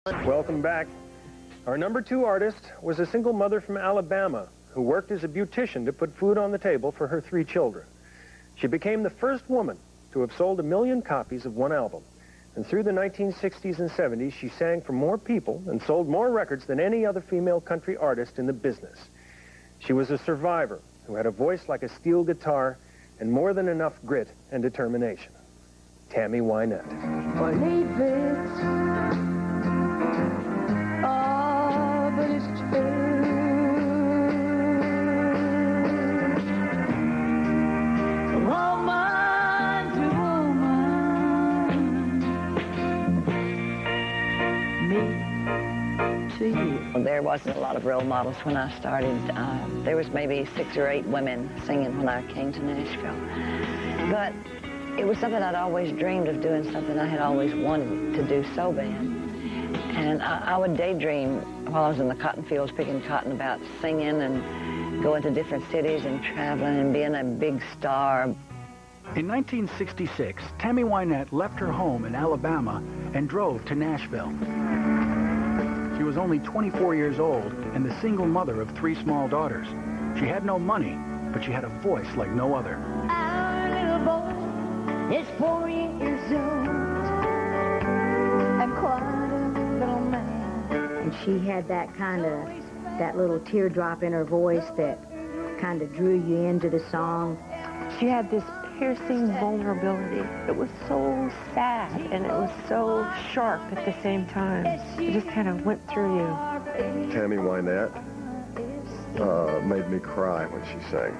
Welcome back. Our number 2 artist was a single mother from Alabama who worked as a beautician to put food on the table for her 3 children. She became the first woman to have sold 1 million copies of one album. And through the 1960s and 70s, she sang for more people and sold more records than any other female country artist in the business. She was a survivor who had a voice like a steel guitar and more than enough grit and determination. Tammy Wynette. But it's true. Woman to woman, me to you. There wasn't a lot of role models when I started. There was maybe 6 or 8 women singing when I came to Nashville. But it was something I'd always dreamed of doing, something I had always wanted to do so bad. And I would daydream while I was in the cotton fields picking cotton about singing and going to different cities and traveling and being a big star. In 1966, Tammy Wynette left her home in Alabama and drove to Nashville. She was only 24 years old and the single mother of 3 small daughters. She had no money, but she had a voice like no other. Our little boy is 4 years old and quite a little man. And she had that little teardrop in her voice that kind of drew you into the song. She had this piercing vulnerability. It was so sad and it was so sharp at the same time. It just kind of went through you. Tammy Wynette made me cry when she sang.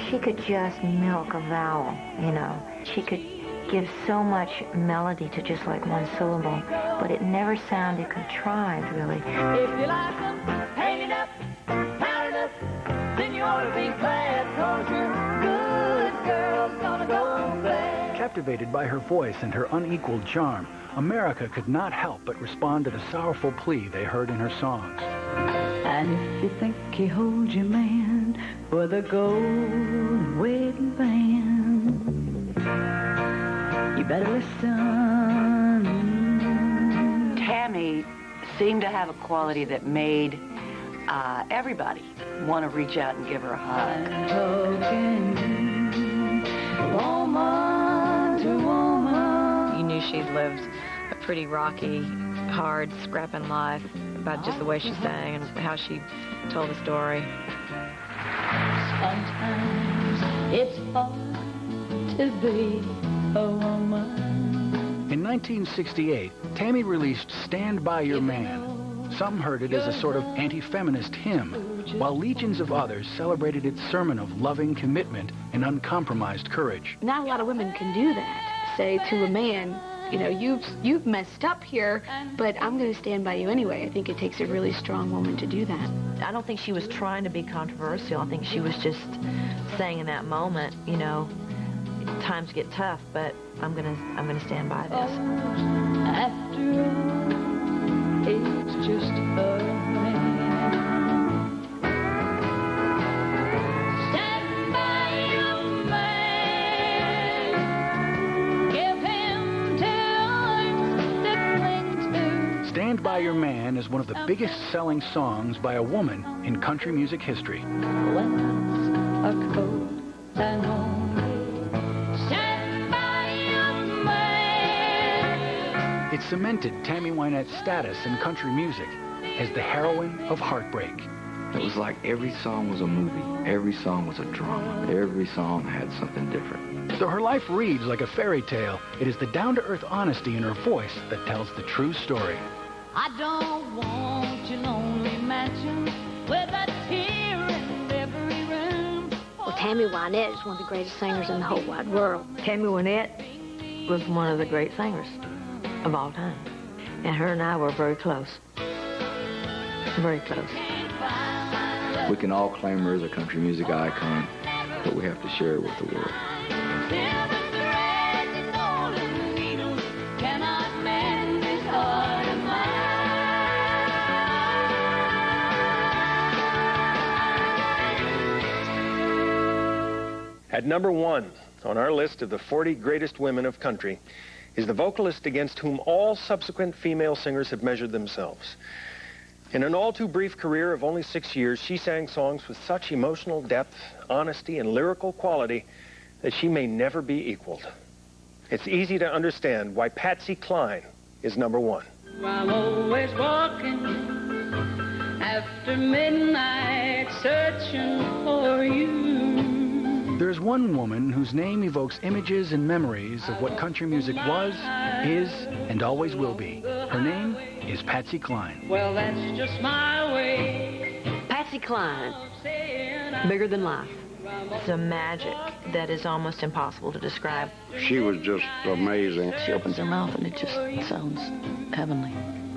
She could just milk a vowel, you know. She could give so much melody to just like one syllable, but it never sounded contrived, really. If you like them, hang it up, pound it up, then you ought to be glad, 'cause your good girl's gonna go bad. Captivated by her voice and her unequaled charm, America could not help but respond to the sorrowful plea they heard in her songs. And if you think he holds you, man, for the gold wedding band, you better listen. Tammy seemed to have a quality that made everybody want to reach out and give her a hug. Woman to woman. You knew she'd lived a pretty rocky, hard, scrapping life about just the way she sang and how she told the story. Sometimes it's hard to be a woman. In 1968, Tammy released Stand By Your Man. Some heard it as a sort of anti-feminist hymn, while legions of others celebrated its sermon of loving commitment and uncompromised courage. Not a lot of women can do that. Say to a man, you know, you've messed up here, but I'm going to stand by you anyway. I think it takes a really strong woman to do that. I don't think she was trying to be controversial. I think she was just saying in that moment, you know, times get tough, but I'm gonna stand by this. After all, it's just a man. Stand by your man. Give him times to cling to. Stand By Your Man is one of the biggest selling songs by a woman in country music history. When it's a cold and lonely. It cemented Tammy Wynette's status in country music as the heroine of heartbreak. It was like every song was a movie. Every song was a drama. Every song had something different. Though her life reads like a fairy tale, it is the down-to-earth honesty in her voice that tells the true story. I don't want your lonely mansion with a tear in every room. Well, Tammy Wynette is one of the greatest singers in the whole wide world. Tammy Wynette was one of the great singers of all time. And her and I were very close. Very close. We can all claim her as a country music icon, but we have to share it with the world. At number 1 on our list of the 40 greatest women of country is the vocalist against whom all subsequent female singers have measured themselves. In an all-too-brief career of only 6 years, she sang songs with such emotional depth, honesty, and lyrical quality that she may never be equaled. It's easy to understand why Patsy Cline is number 1. I'm always walking after midnight, searching for you. There's one woman whose name evokes images and memories of what country music was, is, and always will be. Her name is Patsy Cline. Well, that's just my way. Patsy Cline, bigger than life. It's a magic that is almost impossible to describe. She was just amazing. She opens her mouth and it just sounds heavenly.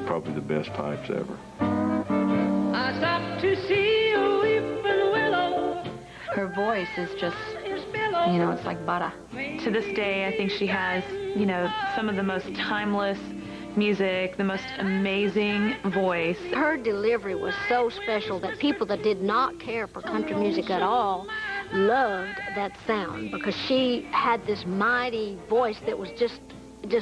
Probably the best pipes ever. I stopped to see a weeping willow. Her voice is just, you know, it's like butter. To this day, I think she has, you know, some of the most timeless music, the most amazing voice. Her delivery was so special that people that did not care for country music at all loved that sound because she had this mighty voice that was just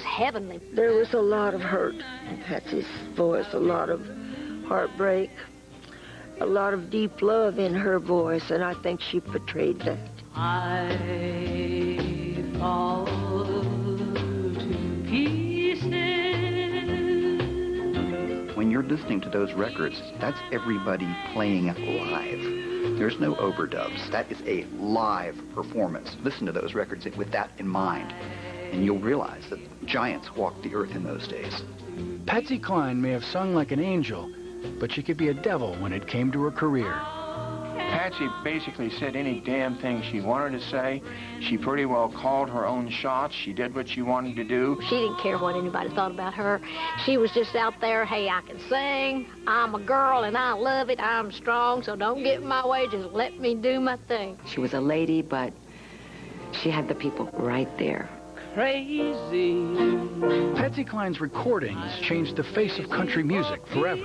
heavenly. There was a lot of hurt in Patsy's voice, a lot of heartbreak, a lot of deep love in her voice, and I think she portrayed that. I fall to pieces. When you're listening to those records, that's everybody playing live. There's no overdubs. That is a live performance. Listen to those records with that in mind, and you'll realize that giants walked the earth in those days. Patsy Cline may have sung like an angel, but she could be a devil when it came to her career. Patsy basically said any damn thing she wanted to say. She pretty well called her own shots. She did what she wanted to do. She didn't care what anybody thought about her. She was just out there, hey, I can sing. I'm a girl and I love it. I'm strong, so don't get in my way. Just let me do my thing. She was a lady, but she had the people right there. Crazy. Patsy Cline's recordings changed the face of country music forever.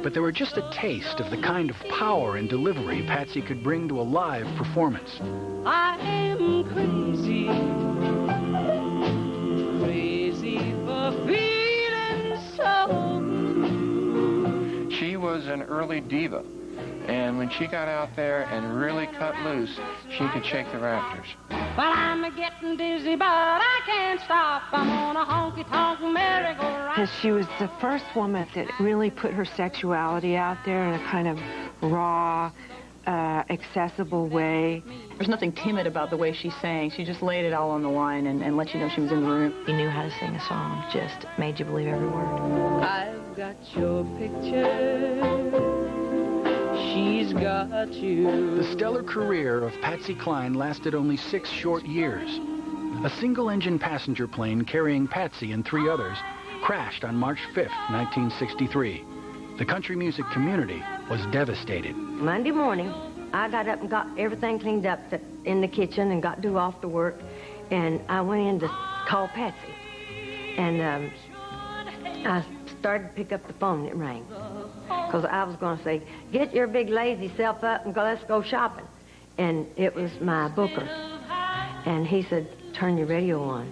But they were just a taste of the kind of power and delivery Patsy could bring to a live performance. I am crazy, crazy for feeling so. She was an early diva, and when she got out there and really cut loose, she could shake the rafters. Well, I'm getting dizzy, but I can't stop. I'm on a honky-tonk merry-go-round. Because she was the first woman that really put her sexuality out there in a kind of raw, accessible way. There's nothing timid about the way she sang. She just laid it all on the line and let you know she was in the room. You knew how to sing a song, just made you believe every word. I've got your picture. She's got you. The stellar career of Patsy Cline lasted only 6 short years. A single-engine passenger plane carrying Patsy and 3 others crashed on March 5th, 1963. The country music community was devastated. Monday morning, I got up and got everything cleaned up in the kitchen and got due off to work, and I went in to call Patsy. And I started to pick up the phone, it rang. Because I was going to say, get your big lazy self up and let's go shopping. And it was my booker. And he said, turn your radio on.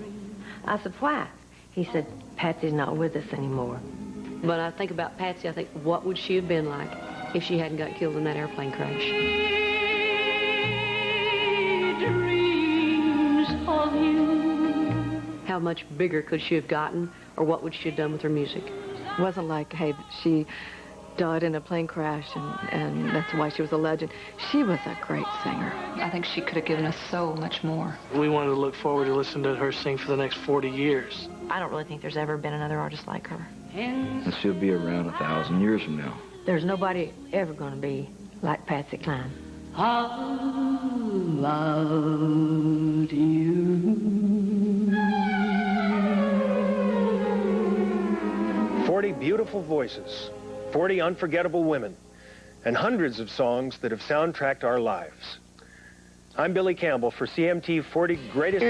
I said, why? He said, Patsy's not with us anymore. But I think about Patsy, I think, what would she have been like if she hadn't got killed in that airplane crash? Dreams of you. How much bigger could she have gotten, or what would she have done with her music? It wasn't like, hey, she died in a plane crash and that's why she was a legend. She was a great singer. I think she could have given us so much more. We wanted to look forward to listening to her sing for the next 40 years. I don't really think there's ever been another artist like her. And she'll be around 1,000 years from now. There's nobody ever going to be like Patsy Cline. I loved you. 40 beautiful voices, 40 unforgettable women, and hundreds of songs that have soundtracked our lives. I'm Billy Campbell for CMT 40 Greatest...